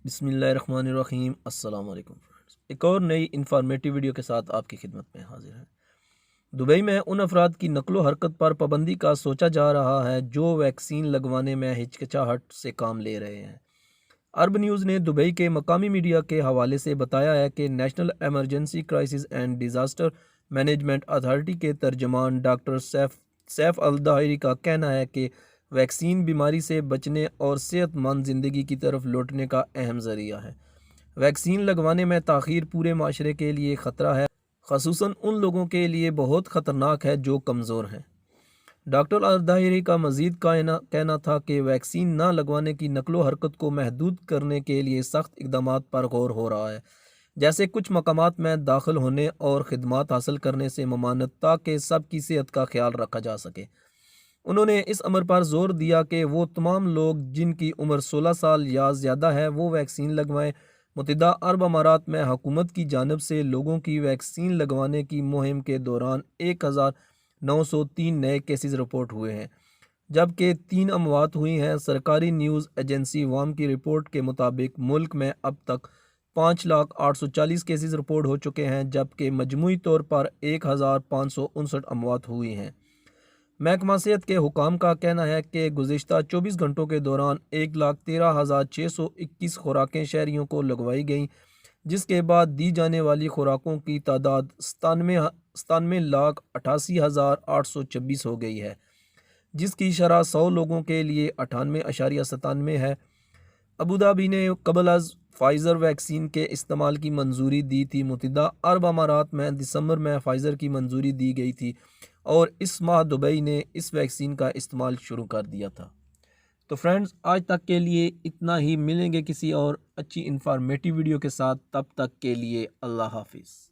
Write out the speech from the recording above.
بسم اللہ الرحمن الرحیم۔ السلام علیکم فرینڈز، ایک اور نئی انفارمیٹیو ویڈیو کے ساتھ آپ کی خدمت میں حاضر ہیں۔ دبئی میں ان افراد کی نقل و حرکت پر پابندی کا سوچا جا رہا ہے جو ویکسین لگوانے میں ہچکچاہٹ سے کام لے رہے ہیں۔ عرب نیوز نے دبئی کے مقامی میڈیا کے حوالے سے بتایا ہے کہ national emergency crisis and disaster management authority کے ترجمان ڈاکٹر سیف الدائری کا کہنا ہے کہ ویکسین بیماری سے بچنے اور صحت مند زندگی کی طرف لوٹنے کا اہم ذریعہ ہے۔ ویکسین لگوانے میں تاخیر پورے معاشرے کے لیے خطرہ ہے، خصوصاً ان لوگوں کے لیے بہت خطرناک ہے جو کمزور ہیں۔ ڈاکٹر الدائری کا مزید کہنا تھا کہ ویکسین نہ لگوانے کی نقل و حرکت کو محدود کرنے کے لیے سخت اقدامات پر غور ہو رہا ہے، جیسے کچھ مقامات میں داخل ہونے اور خدمات حاصل کرنے سے ممانعت، تاکہ سب کی صحت کا خیال رکھا جا سکے۔ انہوں نے اس امر پر زور دیا کہ وہ تمام لوگ جن کی عمر 16 سال یا زیادہ ہے وہ ویکسین لگوائیں۔ متحدہ عرب امارات میں حکومت کی جانب سے لوگوں کی ویکسین لگوانے کی مہم کے دوران 1903 نئے کیسز رپورٹ ہوئے ہیں، جبکہ 3 اموات ہوئی ہیں۔ سرکاری نیوز ایجنسی وام کی رپورٹ کے مطابق ملک میں اب تک 5,840 کیسز رپورٹ ہو چکے ہیں، جبکہ مجموعی طور پر 1,559 اموات ہوئی ہیں۔ محکمہ صحت کے حکام کا کہنا ہے کہ گزشتہ 24 گھنٹوں کے دوران 1,13,621 خوراکیں شہریوں کو لگوائی گئیں، جس کے بعد دی جانے والی خوراکوں کی تعداد 97,88,826 ہو گئی ہے، جس کی شرح 100 لوگوں کے لیے 98.97 ہے۔ ابوظہبی نے قبل از فائزر ویکسین کے استعمال کی منظوری دی تھی۔ متحدہ عرب امارات میں دسمبر میں فائزر کی منظوری دی گئی تھی اور اس ماہ دبئی نے اس ویکسین کا استعمال شروع کر دیا تھا۔ تو فرینڈز، آج تک کے لیے اتنا ہی، ملیں گے کسی اور اچھی انفارمیٹیو ویڈیو کے ساتھ، تب تک کے لیے اللہ حافظ۔